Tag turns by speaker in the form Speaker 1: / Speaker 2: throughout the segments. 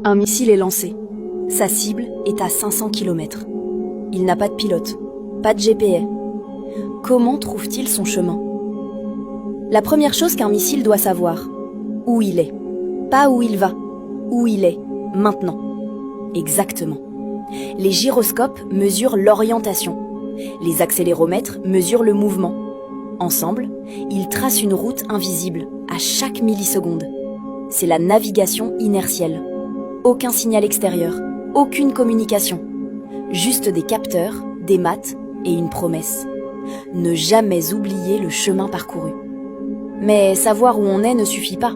Speaker 1: Un missile est lancé. Sa cible est à 500 km. Il n'a pas de pilote, pas de GPS. Comment trouve-t-il son chemin? La première chose qu'un missile doit savoir, où il est. Pas où il va, où il est, maintenant. Exactement. Les gyroscopes mesurent l'orientation. Les accéléromètres mesurent le mouvement. Ensemble, ils tracent une route invisible à chaque milliseconde. C'est la navigation inertielle. Aucun signal extérieur, aucune communication. Juste des capteurs, des maths et une promesse. Ne jamais oublier le chemin parcouru. Mais savoir où on est ne suffit pas.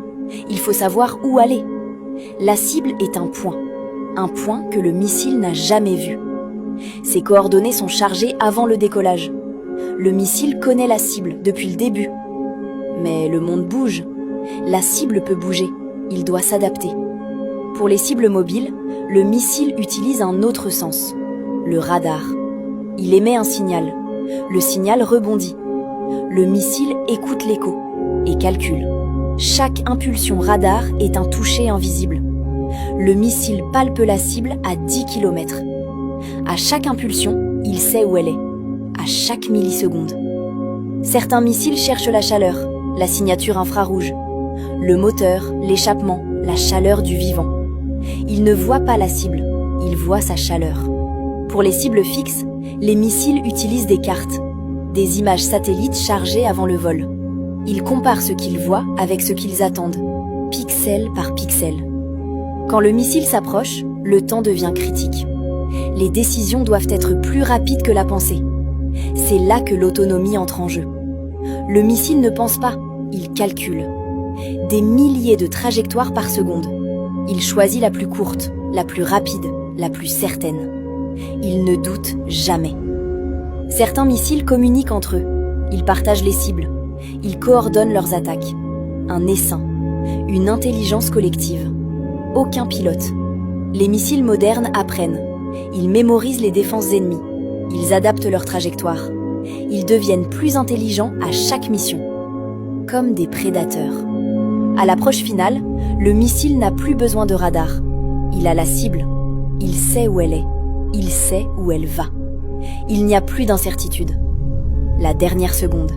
Speaker 1: Il faut savoir où aller. La cible est un point que le missile n'a jamais vu. Ses coordonnées sont chargées avant le décollage. Le missile connaît la cible depuis le début. Mais le monde bouge. La cible peut bouger. Il doit s'adapter. Pour les cibles mobiles, le missile utilise un autre sens, le radar. Il émet un signal. Le signal rebondit. Le missile écoute l'écho et calcule. Chaque impulsion radar est un toucher invisible. Le missile palpe la cible à 10 km. À chaque impulsion, il sait où elle est, à chaque milliseconde. Certains missiles cherchent la chaleur, la signature infrarouge, le moteur, l'échappement, la chaleur du vivant. Il ne voit pas la cible, il voit sa chaleur. Pour les cibles fixes, les missiles utilisent des cartes, des images satellites chargées avant le vol. Ils comparent ce qu'ils voient avec ce qu'ils attendent, pixel par pixel. Quand le missile s'approche, le temps devient critique. Les décisions doivent être plus rapides que la pensée. C'est là que l'autonomie entre en jeu. Le missile ne pense pas, il calcule. Des milliers de trajectoires par seconde. Il choisit la plus courte, la plus rapide, la plus certaine. Il ne doute jamais. Certains missiles communiquent entre eux. Ils partagent les cibles. Ils coordonnent leurs attaques. Un essaim, une intelligence collective. Aucun pilote. Les missiles modernes apprennent. Ils mémorisent les défenses ennemies. Ils adaptent leur trajectoire. Ils deviennent plus intelligents à chaque mission. Comme des prédateurs. À l'approche finale, le missile n'a plus besoin de radar. Il a la cible. Il sait où elle est. Il sait où elle va. Il n'y a plus d'incertitude. La dernière seconde.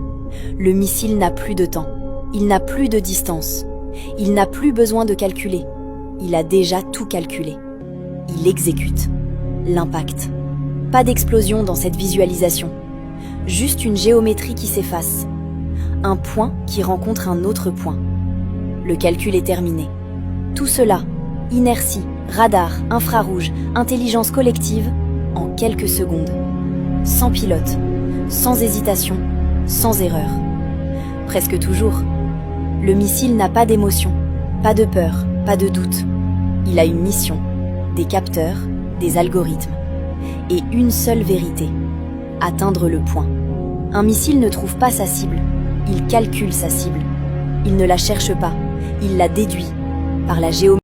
Speaker 1: Le missile n'a plus de temps. Il n'a plus de distance. Il n'a plus besoin de calculer. Il a déjà tout calculé. Il exécute. L'impact. Pas d'explosion dans cette visualisation. Juste une géométrie qui s'efface. Un point qui rencontre un autre point. Le calcul est terminé. Tout cela, inertie, radar, infrarouge, intelligence collective, en quelques secondes. Sans pilote, sans hésitation, sans erreur. Presque toujours. Le missile n'a pas d'émotion, pas de peur, pas de doute. Il a une mission, des capteurs, des algorithmes. Et une seule vérité, atteindre le point. Un missile ne trouve pas sa cible, il calcule sa cible. Il ne la cherche pas, il la déduit par la géométrie.